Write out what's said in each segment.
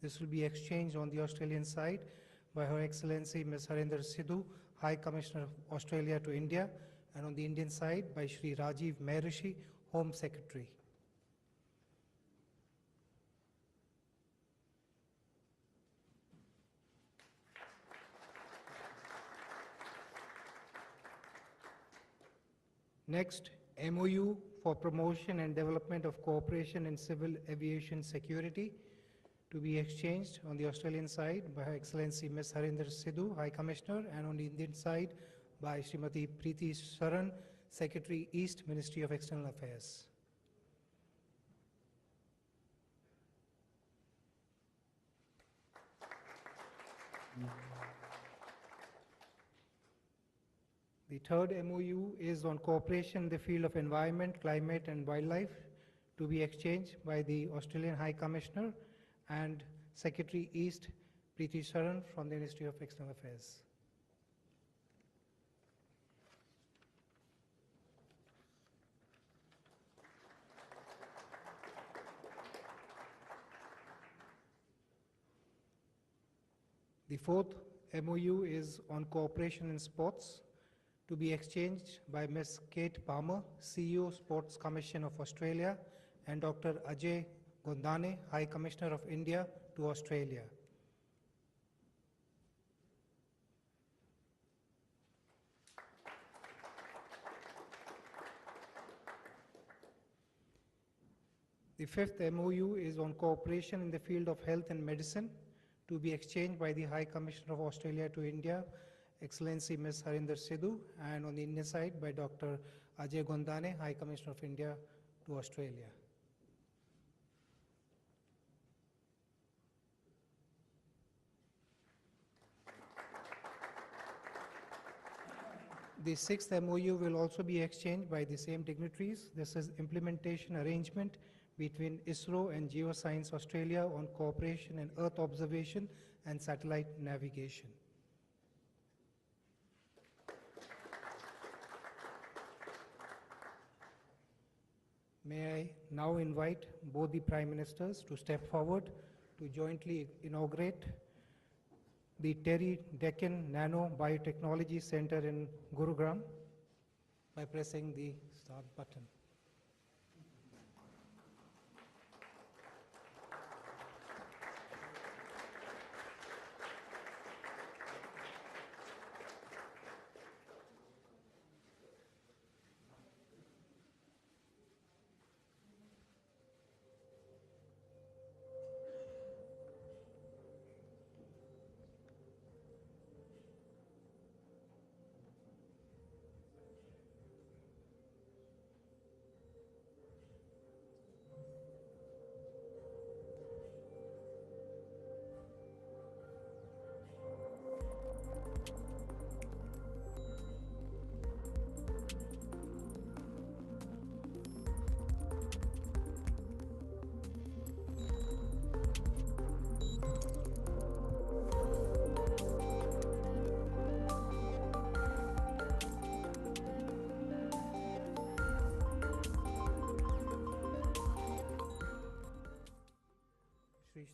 This will be exchanged on the Australian side by Her Excellency Ms. Harinder Sidhu, High Commissioner of Australia to India, and on the Indian side by Shri Rajiv Maharishi, Home Secretary. Next, MOU for promotion and development of cooperation in civil aviation security to be exchanged on the Australian side by Her Excellency Ms. Harinder Sidhu, High Commissioner, and on the Indian side by Srimati Preeti Saran, Secretary, East, Ministry of External Affairs. The third MOU is on cooperation in the field of environment, climate and wildlife to be exchanged by the Australian High Commissioner and Secretary East Preeti Saran from the Ministry of External Affairs. The fourth MOU is on cooperation in sports to be exchanged by Ms. Kate Palmer, CEO, Sports Commission of Australia, and Dr. Ajay Gondane, High Commissioner of India to Australia. The fifth MOU is on cooperation in the field of health and medicine to be exchanged by the High Commissioner of Australia to India, Excellency Ms. Harinder Sidhu, and on the Indian side by Dr. Ajay Gondane, High Commissioner of India to Australia. The sixth MOU will also be exchanged by the same dignitaries. This is implementation arrangement between ISRO and Geoscience Australia on cooperation in Earth observation and satellite navigation. May I now invite both the Prime Ministers to step forward to jointly inaugurate the Terry Deccan Nano Biotechnology Center in Gurugram by pressing the start button.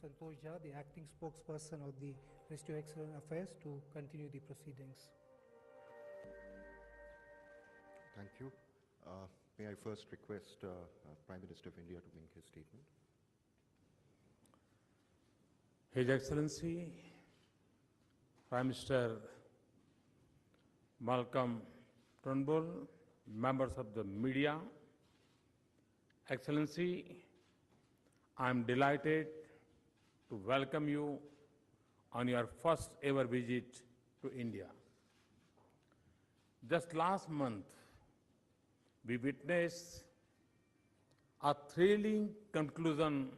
Santosh Jha, the acting spokesperson of the Ministry of External Affairs, to continue the proceedings. Thank you. May I first request Prime Minister of India to make his statement. His Excellency Prime Minister Malcolm Turnbull, members of the media, Excellency, I am delighted to welcome you on your first ever visit to India. Just last month, we witnessed a thrilling conclusion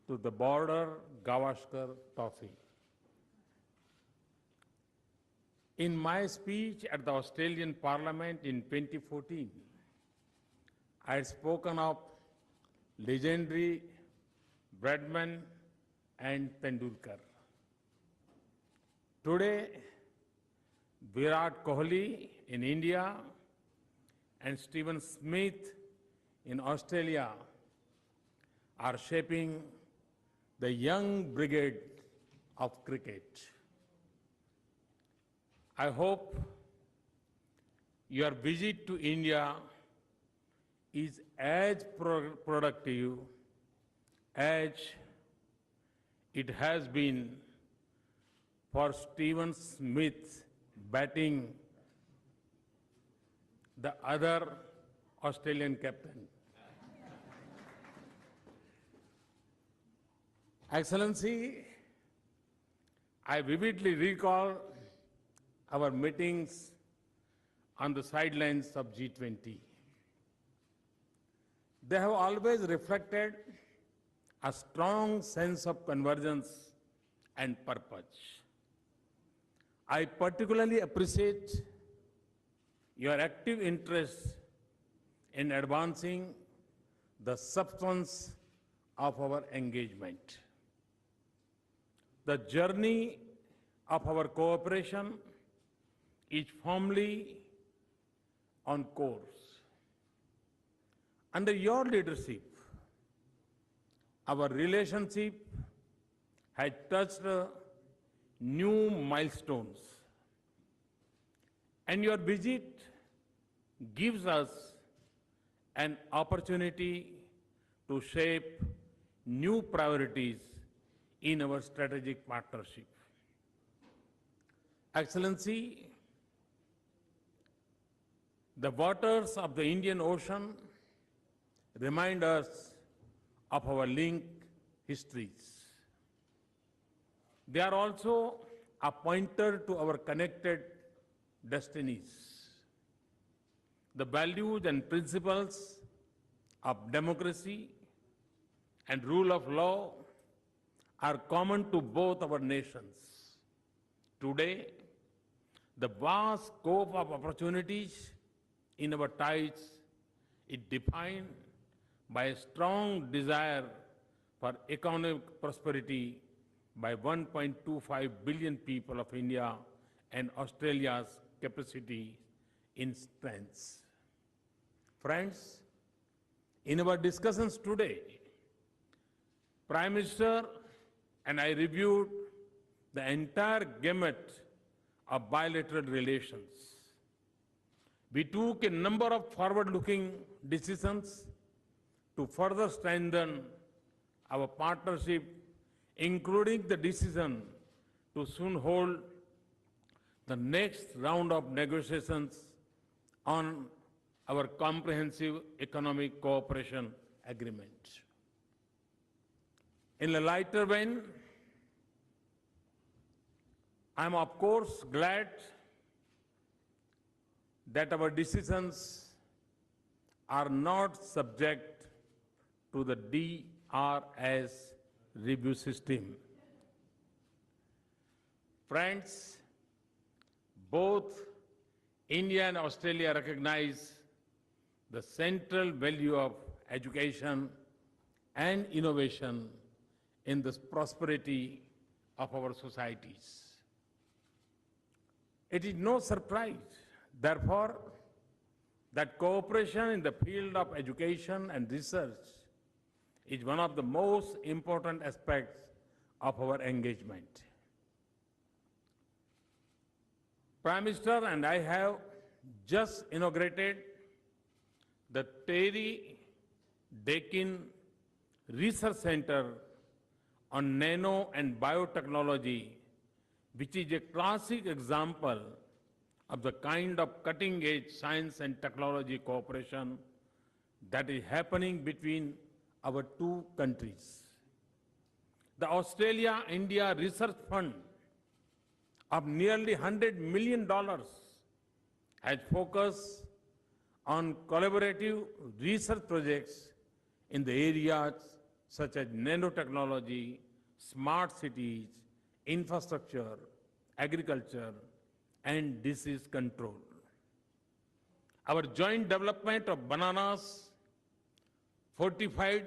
to the border Gavaskar Trophy. In my speech at the Australian Parliament in 2014, I had spoken of legendary Bradman and Tendulkar. Today, Virat Kohli in India and Stephen Smith in Australia are shaping the young brigade of cricket. I hope your visit to India is as productive as it has been for Stephen Smith batting the other Australian captain. Excellency, I vividly recall our meetings on the sidelines of G20. They have always reflected a strong sense of convergence and purpose. I particularly appreciate your active interest in advancing the substance of our engagement. The journey of our cooperation is firmly on course. Under your leadership, our relationship has touched new milestones, and your visit gives us an opportunity to shape new priorities in our strategic partnership. Excellency, the waters of the Indian Ocean remind us of our linked histories. They are also a pointer to our connected destinies. The values and principles of democracy and rule of law are common to both our nations. Today, the vast scope of opportunities in our ties is defined by a strong desire for economic prosperity by 1.25 billion people of India and Australia's capacity in strengths. Friends, in our discussions today, Prime Minister and I reviewed the entire gamut of bilateral relations. We took a number of forward-looking decisions to further strengthen our partnership, including the decision to soon hold the next round of negotiations on our comprehensive economic cooperation agreement. In a lighter vein, I am of course glad that our decisions are not subject to the DRS review system. Friends, both India and Australia recognize the central value of education and innovation in the prosperity of our societies. It is no surprise, therefore, that cooperation in the field of education and research is one of the most important aspects of our engagement. Prime Minister and I have just inaugurated the Terry Deakin Research Center on Nano and Biotechnology, which is a classic example of the kind of cutting-edge science and technology cooperation that is happening between our two countries. The Australia-India Research Fund of nearly $100 million has focused on collaborative research projects in the areas such as nanotechnology, smart cities, infrastructure, agriculture, and disease control. Our joint development of bananas fortified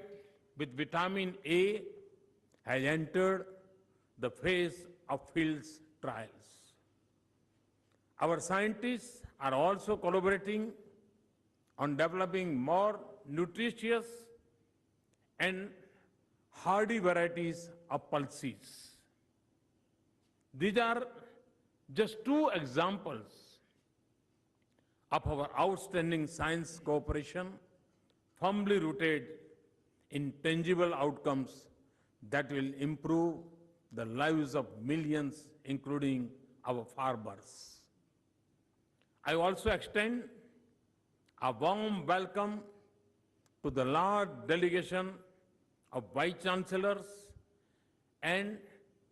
with vitamin A has entered the phase of field trials. Our scientists are also collaborating on developing more nutritious and hardy varieties of pulses. These are just two examples of our outstanding science cooperation, firmly rooted in tangible outcomes that will improve the lives of millions, including our farmers. I also extend a warm welcome to the large delegation of Vice Chancellors and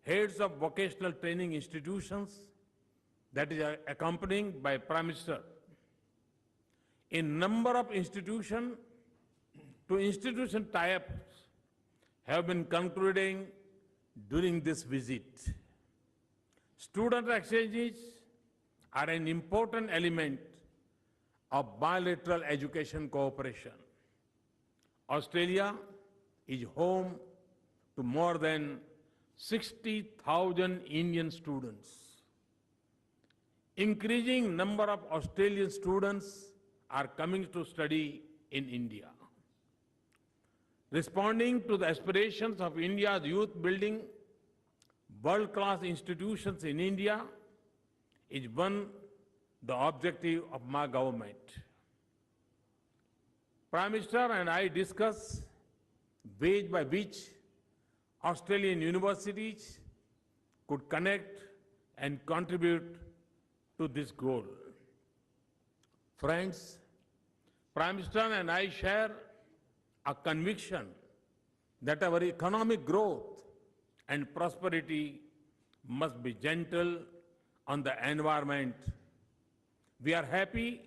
heads of vocational training institutions that is accompanying by Prime Minister. A number of institution to institution tie-ups have been concluding during this visit. Student exchanges are an important element of bilateral education cooperation. Australia is home to more than 60,000 Indian students. Increasing number of Australian students are coming to study in India. Responding to the aspirations of India's youth, building world-class institutions in India is one the objective of my government. Prime Minister and I discuss ways by which Australian universities could connect and contribute to this goal. Friends, Prime Minister and I share a conviction that our economic growth and prosperity must be gentle on the environment. We are happy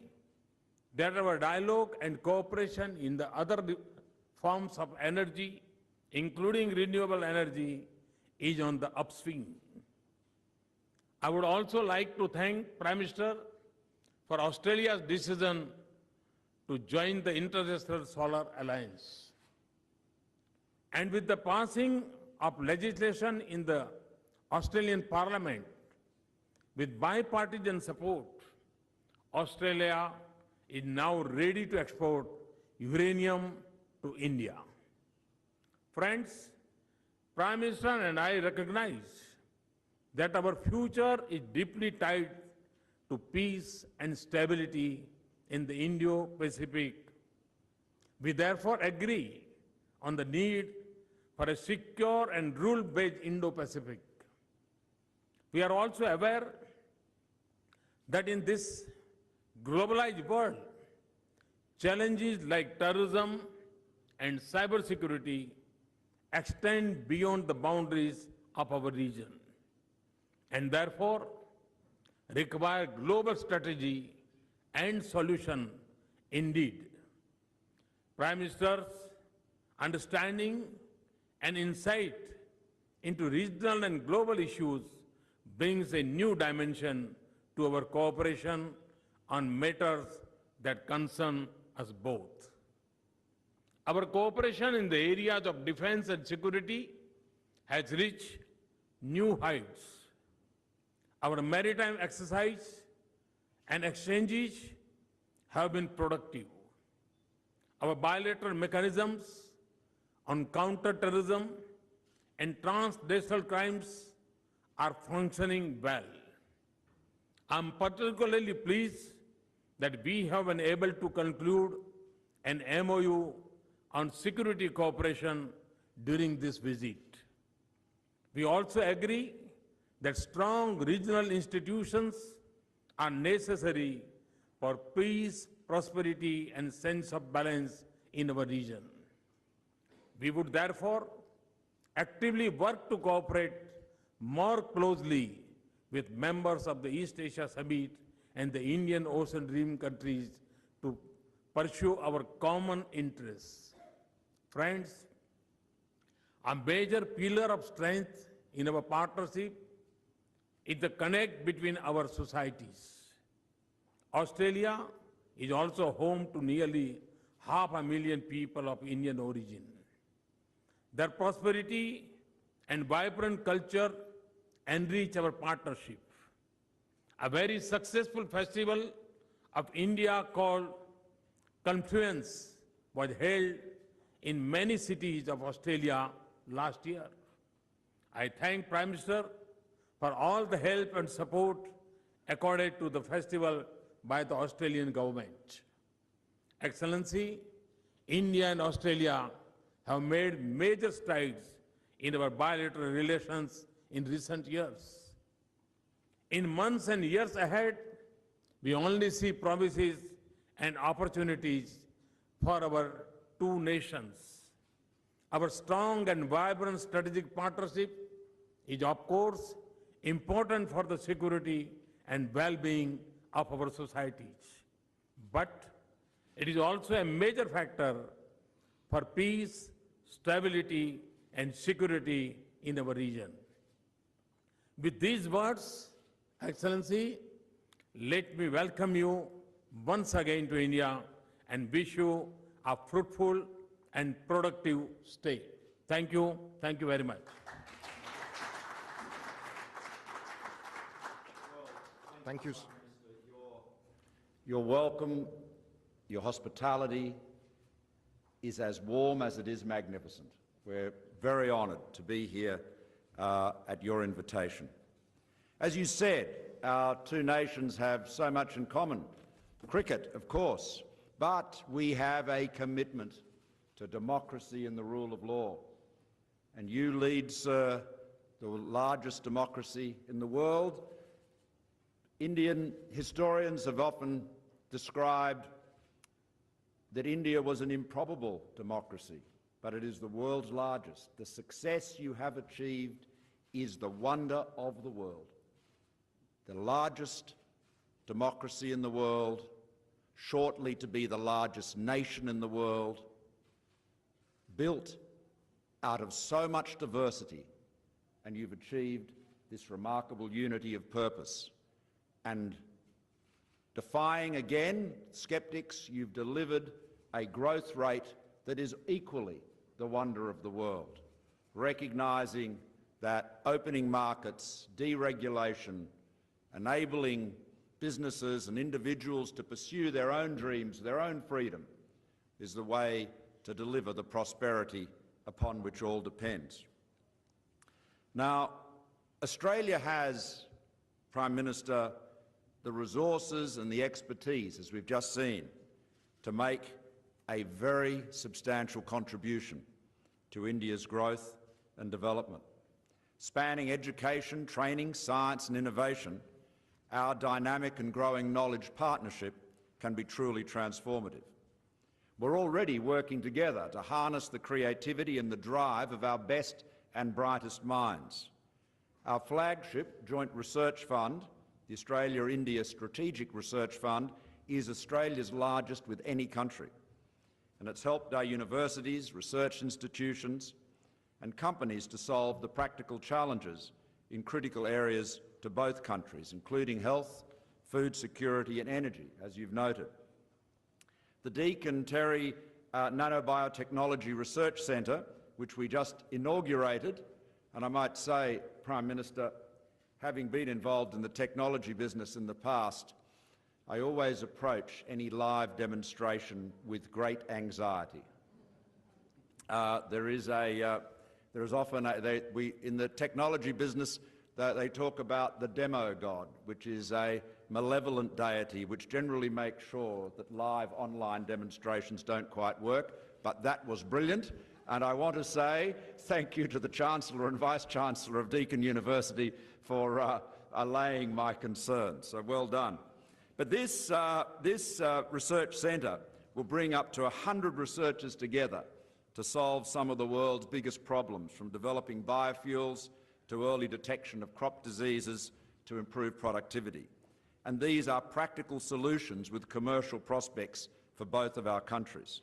that our dialogue and cooperation in the other forms of energy, including renewable energy, is on the upswing. I would also like to thank Prime Minister for Australia's decision to join the International Solar Alliance. And with the passing of legislation in the Australian Parliament, with bipartisan support, Australia is now ready to export uranium to India. Friends, Prime Minister and I recognize that our future is deeply tied to peace and stability in the Indo-Pacific. We therefore agree on the need for a secure and rule-based Indo-Pacific. We are also aware that in this globalized world, challenges like terrorism and cybersecurity extend beyond the boundaries of our region and therefore require global strategy and solution indeed. Prime Minister's understanding and insight into regional and global issues brings a new dimension to our cooperation on matters that concern us both. Our cooperation in the areas of defense and security has reached new heights. Our maritime exercise and exchanges have been productive. Our bilateral mechanisms on counter-terrorism and transnational crimes are functioning well. I'm particularly pleased that we have been able to conclude an MOU on security cooperation during this visit. We also agree that strong regional institutions are necessary for peace, prosperity, and sense of balance in our region. We would therefore actively work to cooperate more closely with members of the East Asia Summit and the Indian Ocean Rim countries to pursue our common interests. Friends, a major pillar of strength in our partnership is the connect between our societies. Australia is also home to nearly 500,000 people of Indian origin. Their prosperity and vibrant culture enrich our partnership. A very successful festival of India called Confluence was held in many cities of Australia last year. I thank Prime Minister for all the help and support accorded to the festival by the Australian government. Excellency, India and Australia have made major strides in our bilateral relations in recent years. In months and years ahead, we only see promises and opportunities for our two nations. Our strong and vibrant strategic partnership is, of course, important for the security and well-being of our societies. But it is also a major factor for peace, stability, and security in our region. With these words, Excellency, let me welcome you once again to India and wish you a fruitful and productive stay. Thank you very much. Thank you. Your welcome, your hospitality is as warm as it is magnificent. We're very honoured to be here at your invitation. As you said, our two nations have so much in common. Cricket, of course, but we have a commitment to democracy and the rule of law. And you lead, sir, the largest democracy in the world. Indian historians have often described that India was an improbable democracy, but it is the world's largest. The success you have achieved is the wonder of the world. The largest democracy in the world, shortly to be the largest nation in the world, built out of so much diversity, and you've achieved this remarkable unity of purpose. And defying again skeptics, you've delivered a growth rate that is equally the wonder of the world, recognising that opening markets, deregulation, enabling businesses and individuals to pursue their own dreams, their own freedom, is the way to deliver the prosperity upon which all depends. Now, Australia has, Prime Minister, the resources and the expertise, as we've just seen, to make a very substantial contribution to India's growth and development. Spanning education, training, science and innovation, our dynamic and growing knowledge partnership can be truly transformative. We're already working together to harness the creativity and the drive of our best and brightest minds. Our flagship joint research fund, the Australia-India Strategic Research Fund, is Australia's largest with any country, and it's helped our universities, research institutions and companies to solve the practical challenges in critical areas to both countries, including health, food security and energy, as you've noted. The Deakin Terry Nanobiotechnology Research Centre, which we just inaugurated, and I might say, Prime Minister, having been involved in the technology business in the past, I always approach any live demonstration with great anxiety. There is often, in the technology business, they talk about the demo god, which is a malevolent deity which generally makes sure that live online demonstrations don't quite work, but that was brilliant. And I want to say thank you to the Chancellor and Vice-Chancellor of Deakin University for allaying my concerns. So well done. But this research centre will bring up to 100 researchers together to solve some of the world's biggest problems, from developing biofuels to early detection of crop diseases to improve productivity. And these are practical solutions with commercial prospects for both of our countries.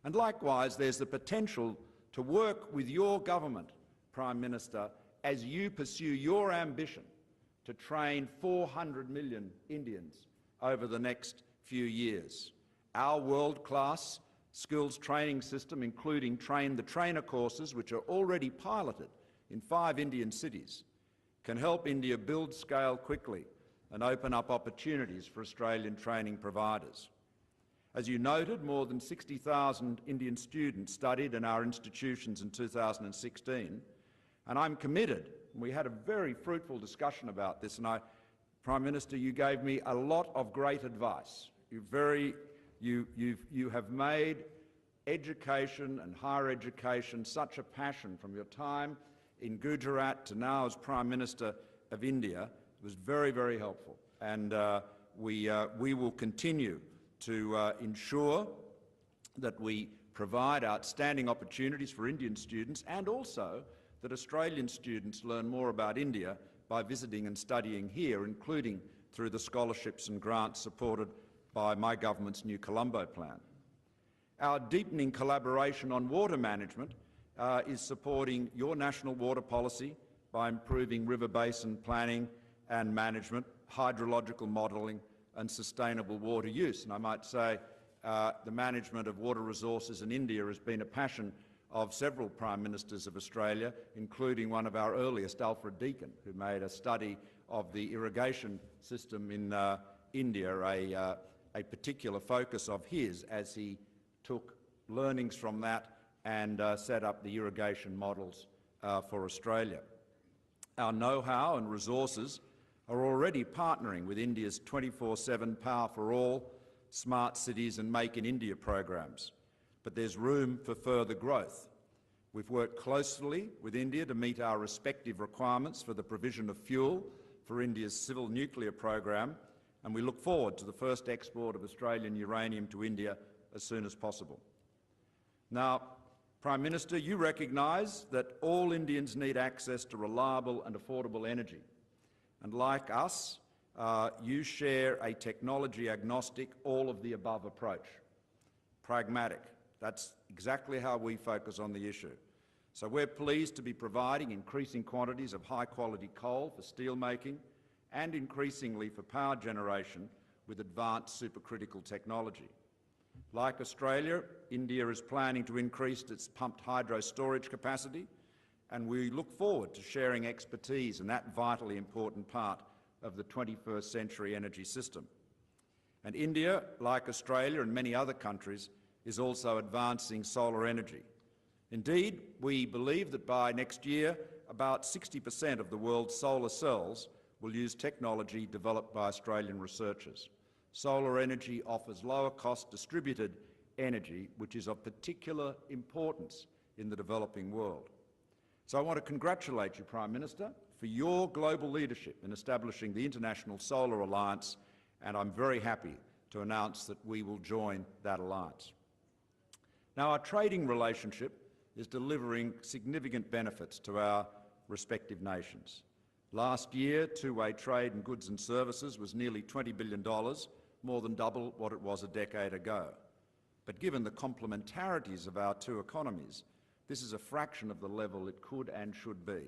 And likewise, there's the potential to work with your government, Prime Minister, as you pursue your ambition to train 400 million Indians over the next few years. Our world-class skills training system, including Train the Trainer courses, which are already piloted in 5 Indian cities, can help India build scale quickly and open up opportunities for Australian training providers. As you noted, more than 60,000 Indian students studied in our institutions in 2016, And I'm committed. We had a very fruitful discussion about this, and Prime Minister, you gave me a lot of great advice. You have made education and higher education such a passion from your time in Gujarat to now as Prime Minister of India. It was very, very helpful. And we will continue to ensure that we provide outstanding opportunities for Indian students, and also that Australian students learn more about India by visiting and studying here, including through the scholarships and grants supported by my government's new Colombo plan. Our deepening collaboration on water management is supporting your national water policy by improving river basin planning and management, hydrological modelling and sustainable water use. And I might say the management of water resources in India has been a passion of several Prime Ministers of Australia, including one of our earliest, Alfred Deakin, who made a study of the irrigation system in India, a particular focus of his, as he took learnings from that and set up the irrigation models for Australia. Our know-how and resources are already partnering with India's 24/7 Power for All, Smart Cities and Make in India programs, but there's room for further growth. We've worked closely with India to meet our respective requirements for the provision of fuel for India's civil nuclear program, and we look forward to the first export of Australian uranium to India as soon as possible. Now, Prime Minister, you recognise that all Indians need access to reliable and affordable energy, and like us, you share a technology-agnostic, all-of-the-above approach. Pragmatic. That's exactly how we focus on the issue. So we're pleased to be providing increasing quantities of high-quality coal for steelmaking and increasingly for power generation with advanced supercritical technology. Like Australia, India is planning to increase its pumped hydro storage capacity, and we look forward to sharing expertise in that vitally important part of the 21st century energy system. And India, like Australia and many other countries, is also advancing solar energy. Indeed, we believe that by next year, about 60% of the world's solar cells will use technology developed by Australian researchers. Solar energy offers lower-cost distributed energy, which is of particular importance in the developing world. So I want to congratulate you, Prime Minister, for your global leadership in establishing the International Solar Alliance, and I'm very happy to announce that we will join that alliance. Now, our trading relationship is delivering significant benefits to our respective nations. Last year, two-way trade in goods and services was nearly $20 billion, more than double what it was a decade ago. But given the complementarities of our two economies, this is a fraction of the level it could and should be.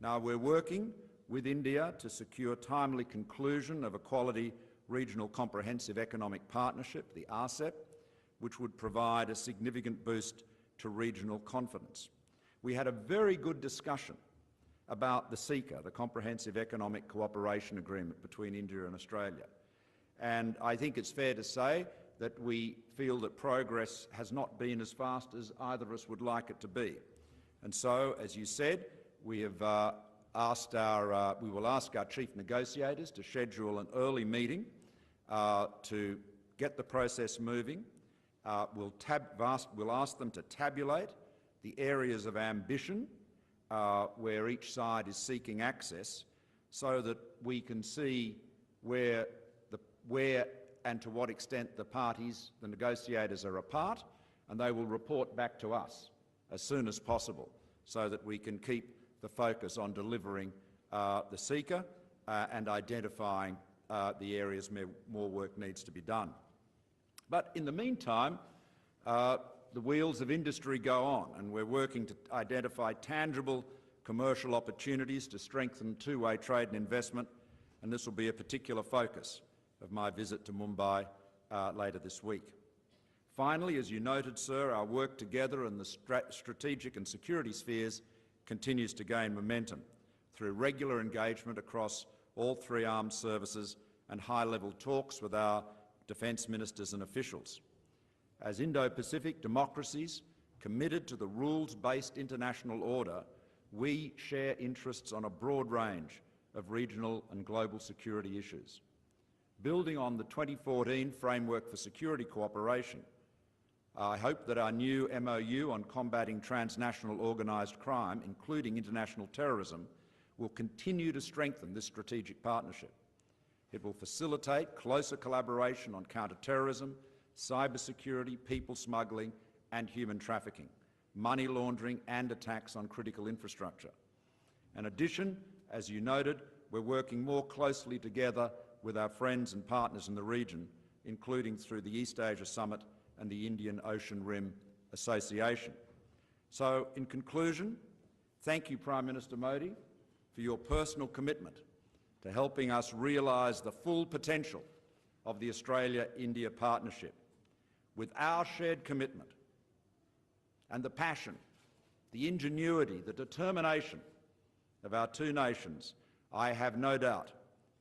Now, we're working with India to secure timely conclusion of a quality regional comprehensive economic partnership, the RCEP, which would provide a significant boost to regional confidence. We had a very good discussion about the CECA, the Comprehensive Economic Cooperation Agreement between India and Australia. And I think it's fair to say that we feel that progress has not been as fast as either of us would like it to be. And so, as you said, we have we will ask our chief negotiators to schedule an early meeting to get the process moving. We'll ask them to tabulate the areas of ambition where each side is seeking access, so that we can see where and to what extent the parties, the negotiators, are apart, and they will report back to us as soon as possible, so that we can keep the focus on delivering the CECA and identifying the areas where more work needs to be done. But in the meantime, the wheels of industry go on, and we're working to identify tangible commercial opportunities to strengthen two-way trade and investment, and this will be a particular focus of my visit to Mumbai later this week. Finally, as you noted, sir, our work together in the strategic and security spheres continues to gain momentum through regular engagement across all three armed services and high-level talks with our defence ministers and officials. As Indo-Pacific democracies committed to the rules-based international order, we share interests on a broad range of regional and global security issues. Building on the 2014 Framework for Security Cooperation, I hope that our new MOU on combating transnational organised crime, including international terrorism, will continue to strengthen this strategic partnership. It will facilitate closer collaboration on counter-terrorism, cybersecurity, people smuggling and human trafficking, money laundering and attacks on critical infrastructure. In addition, as you noted, we're working more closely together with our friends and partners in the region, including through the East Asia Summit and the Indian Ocean Rim Association. So, in conclusion, thank you, Prime Minister Modi, for your personal commitment to helping us realise the full potential of the Australia-India partnership. With our shared commitment and the passion, the ingenuity, the determination of our two nations, I have no doubt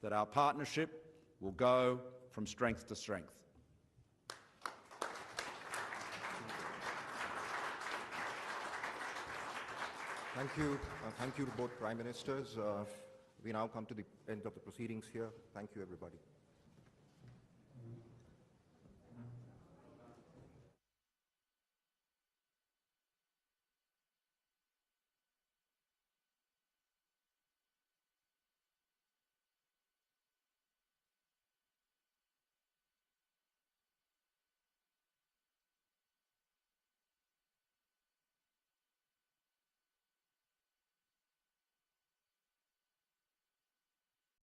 that our partnership will go from strength to strength. Thank you. Thank you to both Prime Ministers. We now come to the end of the proceedings here. Thank you, everybody.